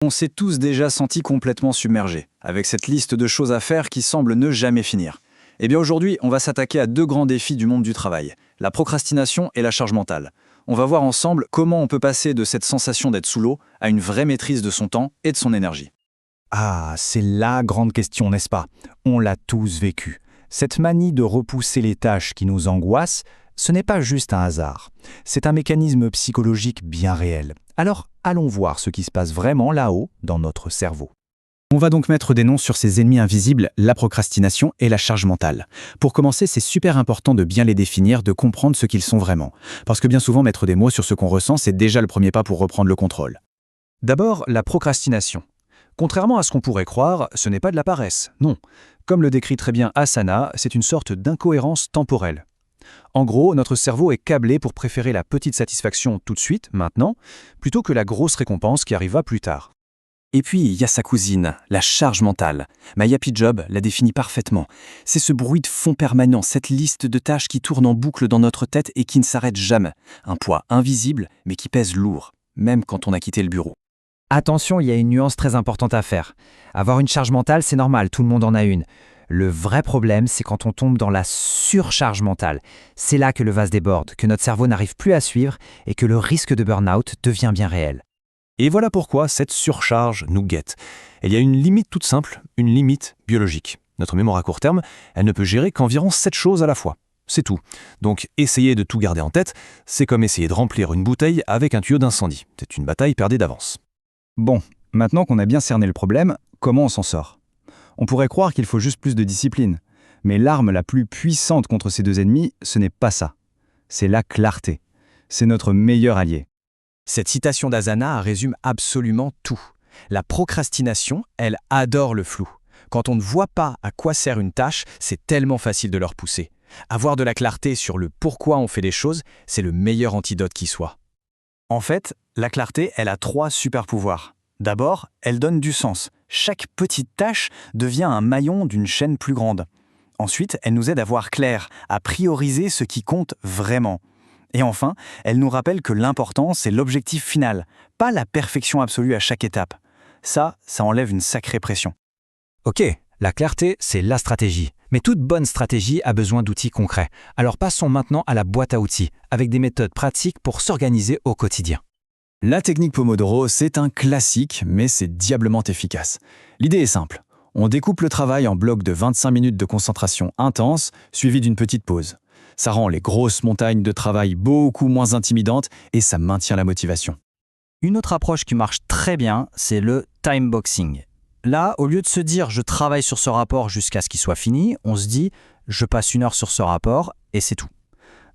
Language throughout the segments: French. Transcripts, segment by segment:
On s'est tous déjà sentis complètement submergés, avec cette liste de choses à faire qui semble ne jamais finir. Eh bien aujourd'hui, on va s'attaquer à deux grands défis du monde du travail, la procrastination et la charge mentale. On va voir ensemble comment on peut passer de cette sensation d'être sous l'eau à une vraie maîtrise de son temps et de son énergie. Ah, c'est la grande question, n'est-ce pas? On l'a tous vécu. Cette manie de repousser les tâches qui nous angoissent, ce n'est pas juste un hasard. C'est un mécanisme psychologique bien réel. Alors, allons voir ce qui se passe vraiment là-haut, dans notre cerveau. On va donc mettre des noms sur ces ennemis invisibles, la procrastination et la charge mentale. Pour commencer, c'est super important de bien les définir, de comprendre ce qu'ils sont vraiment. Parce que bien souvent, mettre des mots sur ce qu'on ressent, c'est déjà le premier pas pour reprendre le contrôle. D'abord, la procrastination. Contrairement à ce qu'on pourrait croire, ce n'est pas de la paresse, non. Comme le décrit très bien Asana, c'est une sorte d'incohérence temporelle. En gros, notre cerveau est câblé pour préférer la petite satisfaction tout de suite, maintenant, plutôt que la grosse récompense qui arrivera plus tard. Et puis, il y a sa cousine, la charge mentale. My Happy Job la définit parfaitement. C'est ce bruit de fond permanent, cette liste de tâches qui tourne en boucle dans notre tête et qui ne s'arrête jamais. Un poids invisible, mais qui pèse lourd, même quand on a quitté le bureau. Attention, il y a une nuance très importante à faire. Avoir une charge mentale, c'est normal, tout le monde en a une. Le vrai problème, c'est quand on tombe dans la surcharge mentale. C'est là que le vase déborde, que notre cerveau n'arrive plus à suivre et que le risque de burn-out devient bien réel. Et voilà pourquoi cette surcharge nous guette. Il y a une limite toute simple, une limite biologique. Notre mémoire à court terme, elle ne peut gérer qu'environ 7 choses à la fois. C'est tout. Donc essayer de tout garder en tête, c'est comme essayer de remplir une bouteille avec un tuyau d'incendie. C'est une bataille perdue d'avance. Bon, maintenant qu'on a bien cerné le problème, comment on s'en sort? On pourrait croire qu'il faut juste plus de discipline. Mais l'arme la plus puissante contre ces deux ennemis, ce n'est pas ça. C'est la clarté. C'est notre meilleur allié. Cette citation d'Asana résume absolument tout. La procrastination, elle adore le flou. Quand on ne voit pas à quoi sert une tâche, c'est tellement facile de le repousser. Avoir de la clarté sur le pourquoi on fait les choses, c'est le meilleur antidote qui soit. En fait, la clarté, elle a 3 super pouvoirs. D'abord, elle donne du sens. Chaque petite tâche devient un maillon d'une chaîne plus grande. Ensuite, elle nous aide à voir clair, à prioriser ce qui compte vraiment. Et enfin, elle nous rappelle que l'important, c'est l'objectif final, pas la perfection absolue à chaque étape. Ça enlève une sacrée pression. Ok, la clarté, c'est la stratégie. Mais toute bonne stratégie a besoin d'outils concrets. Alors passons maintenant à la boîte à outils, avec des méthodes pratiques pour s'organiser au quotidien. La technique Pomodoro, c'est un classique, mais c'est diablement efficace. L'idée est simple. On découpe le travail en blocs de 25 minutes de concentration intense, suivi d'une petite pause. Ça rend les grosses montagnes de travail beaucoup moins intimidantes et ça maintient la motivation. Une autre approche qui marche très bien, c'est le time boxing. Là, au lieu de se dire « je travaille sur ce rapport jusqu'à ce qu'il soit fini », on se dit « je passe 1 heure sur ce rapport et c'est tout ».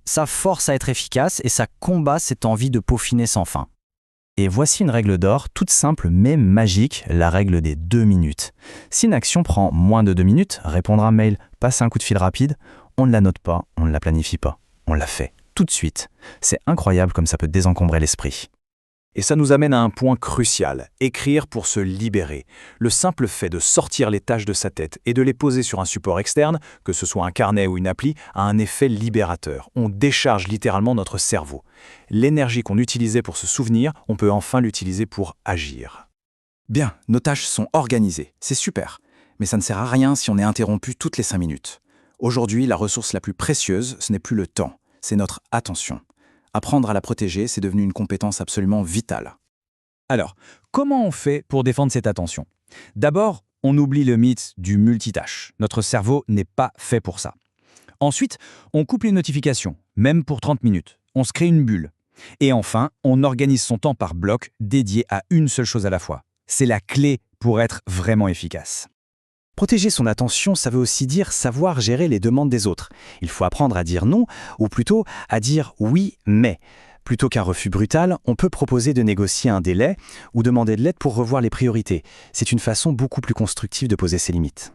Ça force à être efficace et ça combat cette envie de peaufiner sans fin. Et voici une règle d'or, toute simple mais magique, la règle des 2 minutes. Si une action prend moins de 2 minutes, répondre à un mail, passer un coup de fil rapide, on ne la note pas, on ne la planifie pas, on la fait tout de suite. C'est incroyable comme ça peut désencombrer l'esprit. Et ça nous amène à un point crucial, écrire pour se libérer. Le simple fait de sortir les tâches de sa tête et de les poser sur un support externe, que ce soit un carnet ou une appli, a un effet libérateur. On décharge littéralement notre cerveau. L'énergie qu'on utilisait pour se souvenir, on peut enfin l'utiliser pour agir. Bien, nos tâches sont organisées, c'est super. Mais ça ne sert à rien si on est interrompu toutes les 5 minutes. Aujourd'hui, la ressource la plus précieuse, ce n'est plus le temps, c'est notre attention. Apprendre à la protéger, c'est devenu une compétence absolument vitale. Alors, comment on fait pour défendre cette attention? D'abord, on oublie le mythe du multitâche. Notre cerveau n'est pas fait pour ça. Ensuite, on coupe les notifications, même pour 30 minutes. On se crée une bulle. Et enfin, on organise son temps par bloc dédié à une seule chose à la fois. C'est la clé pour être vraiment efficace. Protéger son attention, ça veut aussi dire savoir gérer les demandes des autres. Il faut apprendre à dire non, ou plutôt à dire oui, mais. Plutôt qu'un refus brutal, on peut proposer de négocier un délai ou demander de l'aide pour revoir les priorités. C'est une façon beaucoup plus constructive de poser ses limites.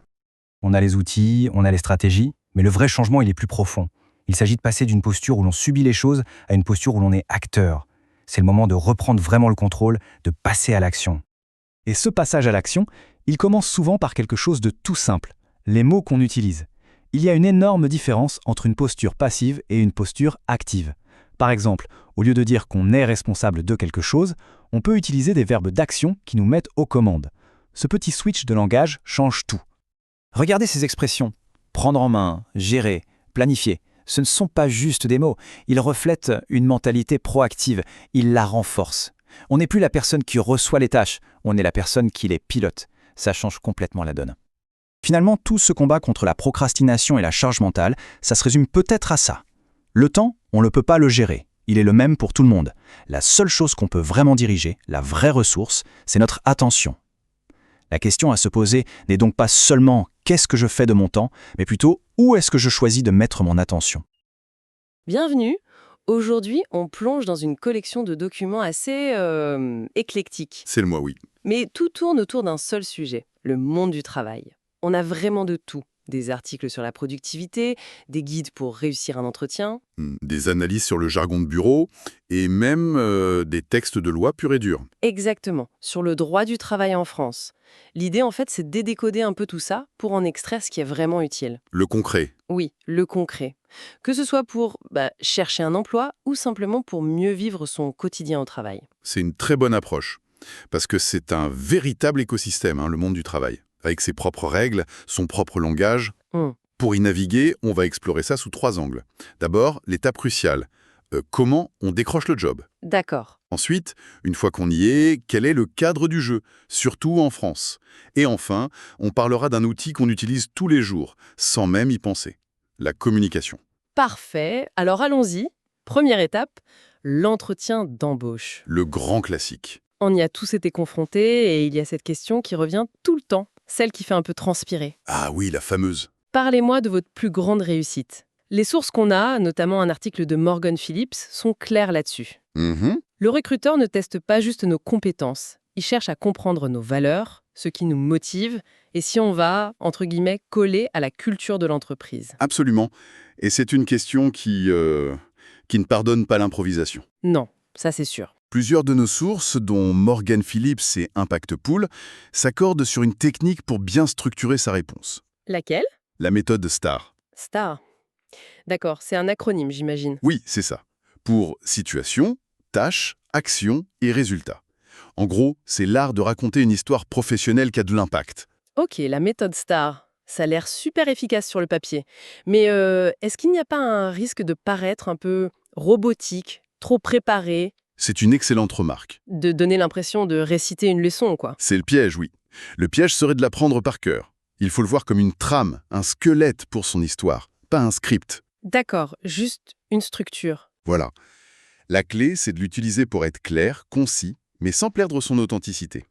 On a les outils, on a les stratégies, mais le vrai changement, il est plus profond. Il s'agit de passer d'une posture où l'on subit les choses à une posture où l'on est acteur. C'est le moment de reprendre vraiment le contrôle, de passer à l'action. Et ce passage à l'action, il commence souvent par quelque chose de tout simple, les mots qu'on utilise. Il y a une énorme différence entre une posture passive et une posture active. Par exemple, au lieu de dire qu'on est responsable de quelque chose, On peut utiliser des verbes d'action qui nous mettent aux commandes. Ce petit switch de langage change tout. Regardez ces expressions. Prendre en main, gérer, planifier. Ce ne sont pas juste des mots. Ils reflètent une mentalité proactive. Ils la renforcent. On n'est plus la personne qui reçoit les tâches. On est la personne qui les pilote. Ça change complètement la donne. Finalement, tout ce combat contre la procrastination et la charge mentale, ça se résume peut-être à ça. Le temps, on ne peut pas le gérer. Il est le même pour tout le monde. La seule chose qu'on peut vraiment diriger, la vraie ressource, c'est notre attention. La question à se poser n'est donc pas seulement « qu'est-ce que je fais de mon temps ?», mais plutôt « où est-ce que je choisis de mettre mon attention ?» Bienvenue. Aujourd'hui, on plonge dans une collection de documents assez éclectiques. C'est le moi, oui. Mais tout tourne autour d'un seul sujet, le monde du travail. On a vraiment de tout. Des articles sur la productivité, des guides pour réussir un entretien. Des analyses sur le jargon de bureau et même des textes de loi purs et durs. Exactement, sur le droit du travail en France. L'idée, en fait, c'est de décoder un peu tout ça pour en extraire ce qui est vraiment utile. Le concret. Oui, le concret. Que ce soit pour chercher un emploi ou simplement pour mieux vivre son quotidien au travail. C'est une très bonne approche. Parce que c'est un véritable écosystème, le monde du travail. Avec ses propres règles, son propre langage. Pour y naviguer, on va explorer ça sous 3 angles. D'abord, l'étape cruciale. Comment on décroche le job? D'accord. Ensuite, une fois qu'on y est, quel est le cadre du jeu, surtout en France? Et enfin, on parlera d'un outil qu'on utilise tous les jours, sans même y penser. La communication. Parfait. Alors allons-y. Première étape, l'entretien d'embauche. Le grand classique. On y a tous été confrontés et il y a cette question qui revient tout le temps, celle qui fait un peu transpirer. Ah oui, la fameuse. Parlez-moi de votre plus grande réussite. Les sources qu'on a, notamment un article de Morgan Phillips, sont claires là-dessus. Le recruteur ne teste pas juste nos compétences, il cherche à comprendre nos valeurs, ce qui nous motive, et si on va, entre guillemets, coller à la culture de l'entreprise. Absolument. Et c'est une question qui ne pardonne pas l'improvisation. Non, ça c'est sûr. Plusieurs de nos sources, dont Morgan Phillips et Impact Pool, s'accordent sur une technique pour bien structurer sa réponse. Laquelle? La méthode STAR. STAR. D'accord, c'est un acronyme, j'imagine. Oui, c'est ça. Pour situation, tâche, action et résultat. En gros, c'est l'art de raconter une histoire professionnelle qui a de l'impact. Ok, la méthode STAR. Ça a l'air super efficace sur le papier. Mais est-ce qu'il n'y a pas un risque de paraître un peu robotique, trop préparé? C'est une excellente remarque. De donner l'impression de réciter une leçon, quoi. C'est le piège, oui. Le piège serait de l'apprendre par cœur. Il faut le voir comme une trame, un squelette pour son histoire, pas un script. D'accord, juste une structure. Voilà. La clé, c'est de l'utiliser pour être clair, concis, mais sans perdre son authenticité.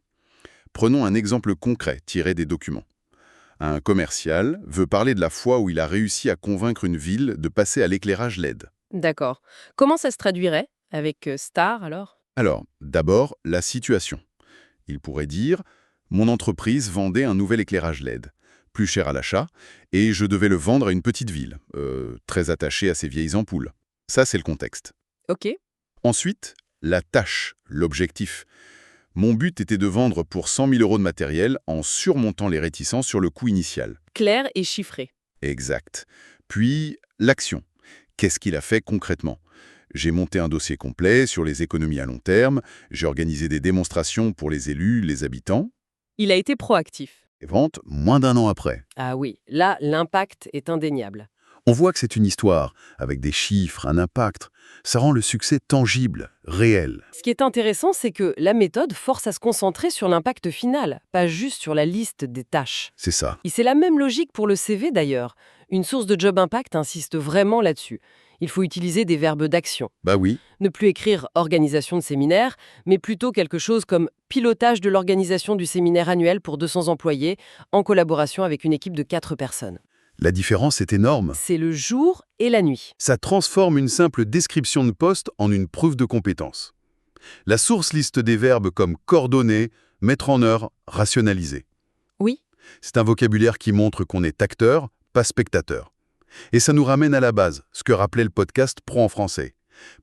Prenons un exemple concret tiré des documents. Un commercial veut parler de la fois où il a réussi à convaincre une ville de passer à l'éclairage LED. D'accord. Comment ça se traduirait avec STAR, alors? Alors, d'abord, la situation. Il pourrait dire « Mon entreprise vendait un nouvel éclairage LED, plus cher à l'achat, et je devais le vendre à une petite ville, très attachée à ses vieilles ampoules. » Ça, c'est le contexte. Ok. Ensuite, la tâche, l'objectif. Mon but était de vendre pour 100 000 € de matériel en surmontant les réticences sur le coût initial. Clair et chiffré. Exact. Puis, l'action. Qu'est-ce qu'il a fait concrètement? J'ai monté un dossier complet sur les économies à long terme, j'ai organisé des démonstrations pour les élus, les habitants. Il a été proactif. Et vente moins d'1 an après. Ah oui, là, l'impact est indéniable. On voit que c'est une histoire, avec des chiffres, un impact. Ça rend le succès tangible, réel. Ce qui est intéressant, c'est que la méthode force à se concentrer sur l'impact final, pas juste sur la liste des tâches. C'est ça. Et c'est la même logique pour le CV d'ailleurs. Une source de Job Impact insiste vraiment là-dessus. Il faut utiliser des verbes d'action. Bah oui. Ne plus écrire organisation de séminaire, mais plutôt quelque chose comme pilotage de l'organisation du séminaire annuel pour 200 employés en collaboration avec une équipe de 4 personnes. La différence est énorme. C'est le jour et la nuit. Ça transforme une simple description de poste en une preuve de compétence. La source liste des verbes comme coordonner, mettre en œuvre, rationaliser. Oui. C'est un vocabulaire qui montre qu'on est acteur, pas spectateur. Et ça nous ramène à la base, ce que rappelait le podcast Pro en français.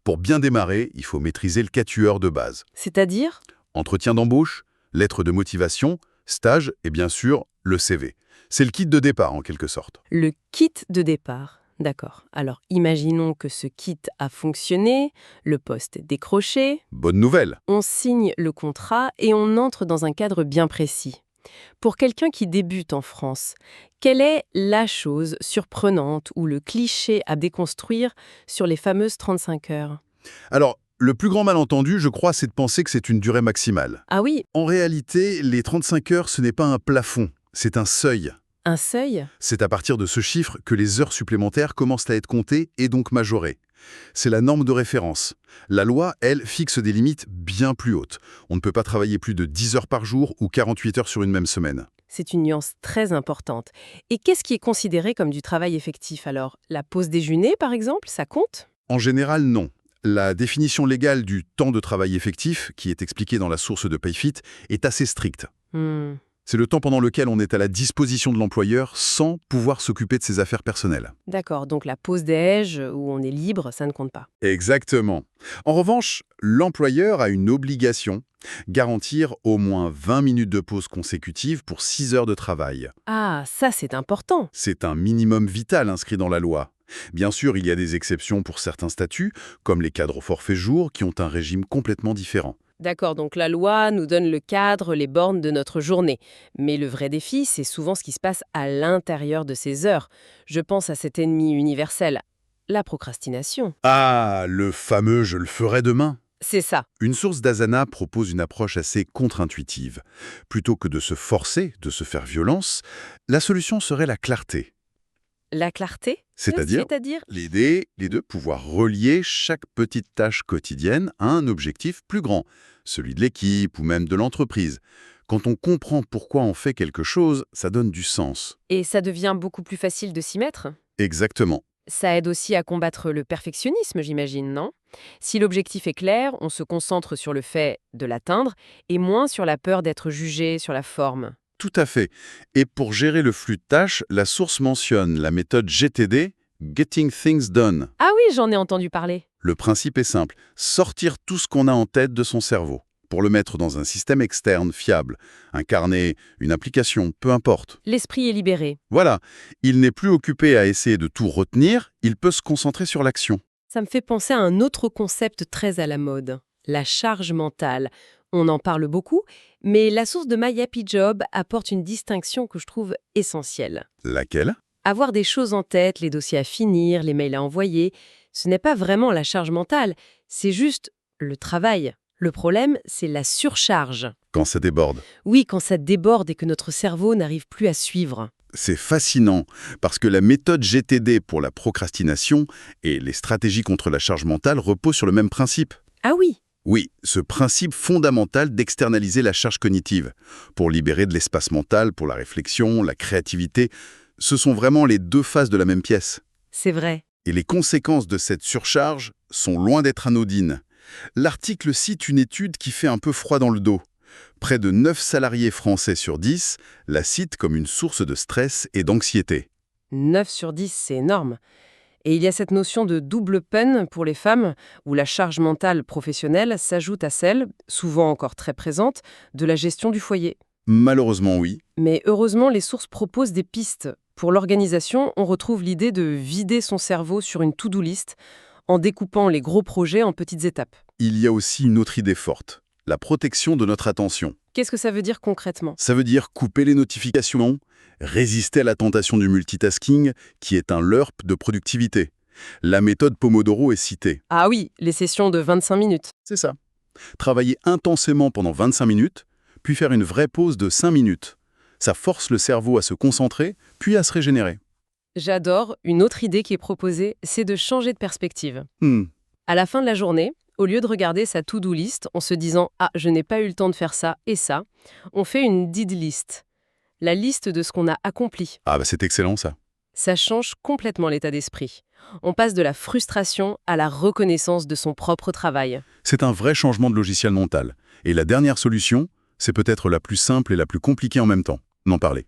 Pour bien démarrer, il faut maîtriser le quatuor de base. C'est-à-dire? Entretien d'embauche, lettre de motivation, stage et bien sûr, le CV. C'est le kit de départ en quelque sorte. Le kit de départ. D'accord. Alors, imaginons que ce kit a fonctionné, le poste est décroché, Bonne nouvelle. on signe le contrat et on entre dans un cadre bien précis. Pour quelqu'un qui débute en France, quelle est la chose surprenante ou le cliché à déconstruire sur les fameuses 35 heures? Alors, le plus grand malentendu, je crois, c'est de penser que c'est une durée maximale. Ah oui, En réalité, les 35 heures, ce n'est pas un plafond, c'est un seuil. un seuil? C'est à partir de ce chiffre que les heures supplémentaires commencent à être comptées et donc majorées. C'est la norme de référence. La loi, elle, fixe des limites bien plus hautes. On ne peut pas travailler plus de 10 heures par jour ou 48 heures sur une même semaine. C'est une nuance très importante. Et qu'est-ce qui est considéré comme du travail effectif alors? La pause déjeuner, par exemple, ça compte? En général, non. La définition légale du temps de travail effectif, qui est expliquée dans la source de Payfit, est assez stricte. C'est le temps pendant lequel on est à la disposition de l'employeur sans pouvoir s'occuper de ses affaires personnelles. D'accord, donc la pause déj où on est libre, ça ne compte pas. Exactement. En revanche, l'employeur a une obligation, garantir au moins 20 minutes de pause consécutive pour 6 heures de travail. Ah, ça c'est important. C'est un minimum vital inscrit dans la loi. Bien sûr, il y a des exceptions pour certains statuts, comme les cadres au forfait jour, qui ont un régime complètement différent. D'accord, donc la loi nous donne le cadre, les bornes de notre journée. Mais le vrai défi, c'est souvent ce qui se passe à l'intérieur de ces heures. Je pense à cet ennemi universel, la procrastination. Ah, le fameux « je le ferai demain ». C'est ça. Une source d'Asana propose une approche assez contre-intuitive. Plutôt que de se forcer, de se faire violence, la solution serait la clarté. La clarté? C'est-à-dire C'est-à-dire l'idée de pouvoir relier chaque petite tâche quotidienne à un objectif plus grand, celui de l'équipe ou même de l'entreprise. Quand on comprend pourquoi on fait quelque chose, ça donne du sens. Et ça devient beaucoup plus facile de s'y mettre? Exactement. Ça aide aussi à combattre le perfectionnisme, j'imagine, non? Si l'objectif est clair, on se concentre sur le fait de l'atteindre et moins sur la peur d'être jugé sur la forme. Tout à fait. Et pour gérer le flux de tâches, la source mentionne la méthode GTD, Getting Things Done. Ah oui, j'en ai entendu parler. Le principe est simple, sortir tout ce qu'on a en tête de son cerveau, pour le mettre dans un système externe fiable, un carnet, une application, peu importe. L'esprit est libéré. Voilà, il n'est plus occupé à essayer de tout retenir, il peut se concentrer sur l'action. Ça me fait penser à un autre concept très à la mode, la charge mentale. On en parle beaucoup, mais la source de My Happy Job apporte une distinction que je trouve essentielle. Laquelle ? Avoir des choses en tête, les dossiers à finir, les mails à envoyer, ce n'est pas vraiment la charge mentale, c'est juste le travail. Le problème, c'est la surcharge. Quand ça déborde. Oui, quand ça déborde et que notre cerveau n'arrive plus à suivre. C'est fascinant, parce que la méthode GTD pour la procrastination et les stratégies contre la charge mentale reposent sur le même principe. Ah oui. Oui, ce principe fondamental d'externaliser la charge cognitive, pour libérer de l'espace mental pour la réflexion, la créativité, ce sont vraiment les deux faces de la même pièce. C'est vrai. Et les conséquences de cette surcharge sont loin d'être anodines. L'article cite une étude qui fait un peu froid dans le dos. Près de 9 salariés français sur 10 la citent comme une source de stress et d'anxiété. 9 sur 10, c'est énorme. Et il y a cette notion de double peine pour les femmes, où la charge mentale professionnelle s'ajoute à celle, souvent encore très présente, de la gestion du foyer. Malheureusement, oui. Mais heureusement, les sources proposent des pistes. Pour l'organisation, on retrouve l'idée de vider son cerveau sur une to-do list en découpant les gros projets en petites étapes. Il y a aussi une autre idée forte, la protection de notre attention. Qu'est-ce que ça veut dire concrètement? Ça veut dire couper les notifications, résister à la tentation du multitasking, qui est un LERP de productivité. La méthode Pomodoro est citée. Ah oui, les sessions de 25 minutes. C'est ça. Travailler intensément pendant 25 minutes, puis faire une vraie pause de 5 minutes. Ça force le cerveau à se concentrer, puis à se régénérer. J'adore. Une autre idée qui est proposée, c'est de changer de perspective. À la fin de la journée, au lieu de regarder sa to-do list en se disant « Ah, je n'ai pas eu le temps de faire ça et ça », on fait une did list, la liste de ce qu'on a accompli. Ah bah c'est excellent ça. Ça change complètement l'état d'esprit. On passe de la frustration à la reconnaissance de son propre travail. C'est un vrai changement de logiciel mental. Et la dernière solution, c'est peut-être la plus simple et la plus compliquée en même temps. N'en parler.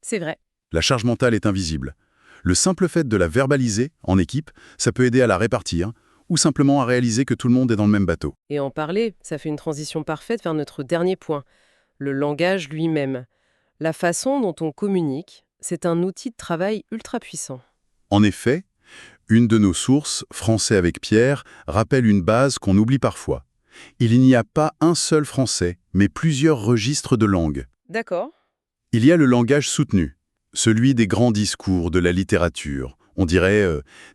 C'est vrai. La charge mentale est invisible. Le simple fait de la verbaliser en équipe, ça peut aider à la répartir, ou simplement à réaliser que tout le monde est dans le même bateau. Et en parler, ça fait une transition parfaite vers notre dernier point, le langage lui-même. La façon dont on communique, c'est un outil de travail ultra puissant. En effet, Une de nos sources, Français avec Pierre, rappelle une base qu'on oublie parfois. Il n'y a pas un seul français, mais plusieurs registres de langue. D'accord. Il y a le langage soutenu, celui des grands discours, de la littérature. On dirait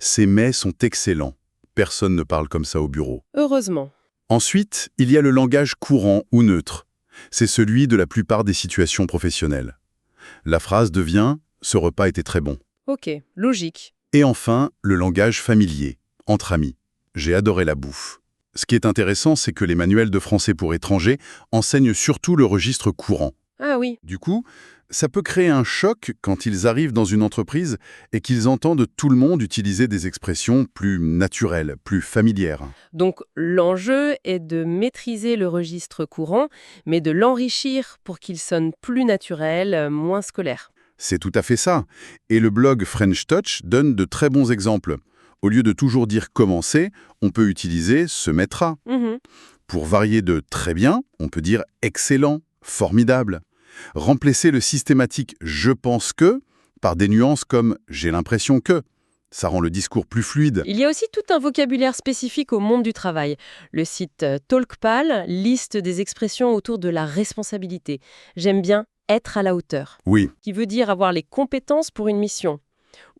ces mets sont excellents. Personne ne parle comme ça au bureau. Heureusement. Ensuite, il y a le langage courant ou neutre. C'est celui de la plupart des situations professionnelles. La phrase devient « ce repas était très bon ». Ok, logique. Et enfin, le langage familier, entre amis. J'ai adoré la bouffe. Ce qui est intéressant, c'est que les manuels de français pour étrangers enseignent surtout le registre courant. Ah oui, Du coup, ça peut créer un choc quand ils arrivent dans une entreprise et qu'ils entendent tout le monde utiliser des expressions plus naturelles, plus familières. donc l'enjeu est de maîtriser le registre courant, mais de l'enrichir pour qu'il sonne plus naturel, moins scolaire. C'est tout à fait ça. Et le blog French Touch donne de très bons exemples. Au lieu de toujours dire « commencer », on peut utiliser « se mettra ». Mhm. Pour varier de « très bien », on peut dire « excellent »,« formidable ». Remplacer le systématique « je pense que » par des nuances comme « j'ai l'impression que ». Ça rend le discours plus fluide. Il y a aussi tout un vocabulaire spécifique au monde du travail. Le site TalkPal liste des expressions autour de la responsabilité. J'aime bien « être à la hauteur », Oui, qui veut dire avoir les compétences pour une mission,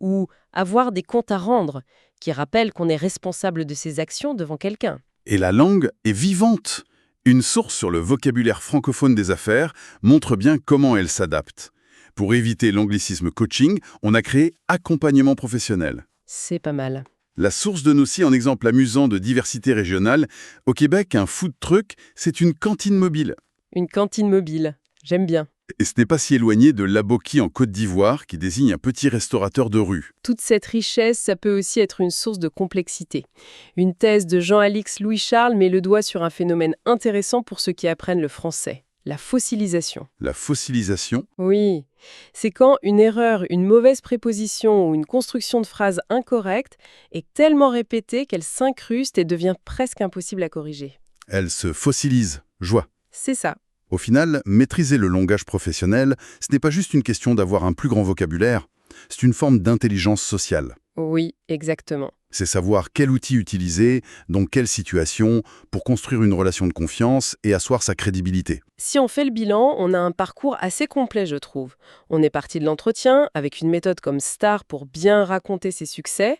ou avoir des comptes à rendre, qui rappelle qu'on est responsable de ses actions devant quelqu'un. et la langue est vivante. Une source sur le vocabulaire francophone des affaires montre bien comment elle s'adapte. Pour éviter l'anglicisme coaching, on a créé accompagnement professionnel. C'est pas mal. La source donne aussi un exemple amusant de diversité régionale. Au Québec, un food truck, c'est une cantine mobile. Une cantine mobile. J'aime bien. Et ce n'est pas si éloigné de l'aboki en Côte d'Ivoire, qui désigne un petit restaurateur de rue. Toute cette richesse, ça peut aussi être une source de complexité. Une thèse de Jean-Alix Louis-Charles met le doigt sur un phénomène intéressant pour ceux qui apprennent le français. La fossilisation. La fossilisation, Oui, c'est quand une erreur, une mauvaise préposition ou une construction de phrase incorrecte est tellement répétée qu'elle s'incruste et devient presque impossible à corriger. elle se fossilise. Joie. C'est ça. Au final, maîtriser le langage professionnel, ce n'est pas juste une question d'avoir un plus grand vocabulaire, c'est une forme d'intelligence sociale. Oui, exactement. C'est savoir quel outil utiliser, dans quelle situation, pour construire une relation de confiance et asseoir sa crédibilité. Si on fait le bilan, on a un parcours assez complet, je trouve. On est parti de l'entretien, avec une méthode comme STAR pour bien raconter ses succès.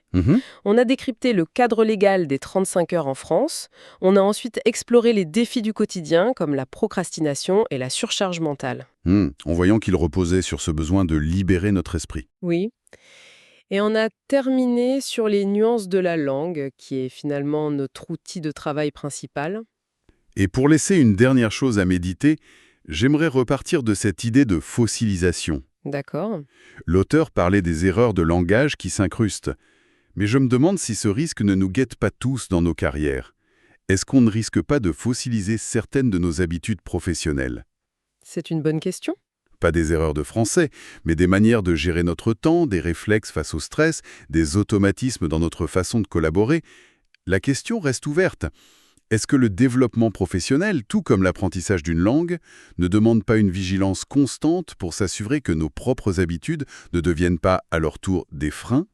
On a décrypté le cadre légal des 35 heures en France. On a ensuite exploré les défis du quotidien, comme la procrastination et la surcharge mentale. En voyant qu'il reposait sur ce besoin de libérer notre esprit. Oui. Et on a terminé sur les nuances de la langue, qui est finalement notre outil de travail principal. Et pour laisser une dernière chose à méditer, j'aimerais repartir de cette idée de fossilisation. D'accord. L'auteur parlait des erreurs de langage qui s'incrustent. Mais je me demande si ce risque ne nous guette pas tous dans nos carrières. Est-ce qu'on ne risque pas de fossiliser certaines de nos habitudes professionnelles? C'est une bonne question. Pas des erreurs de français, mais des manières de gérer notre temps, des réflexes face au stress, des automatismes dans notre façon de collaborer. La question reste ouverte. Est-ce que le développement professionnel, tout comme l'apprentissage d'une langue, ne demande pas une vigilance constante pour s'assurer que nos propres habitudes ne deviennent pas, à leur tour, des freins?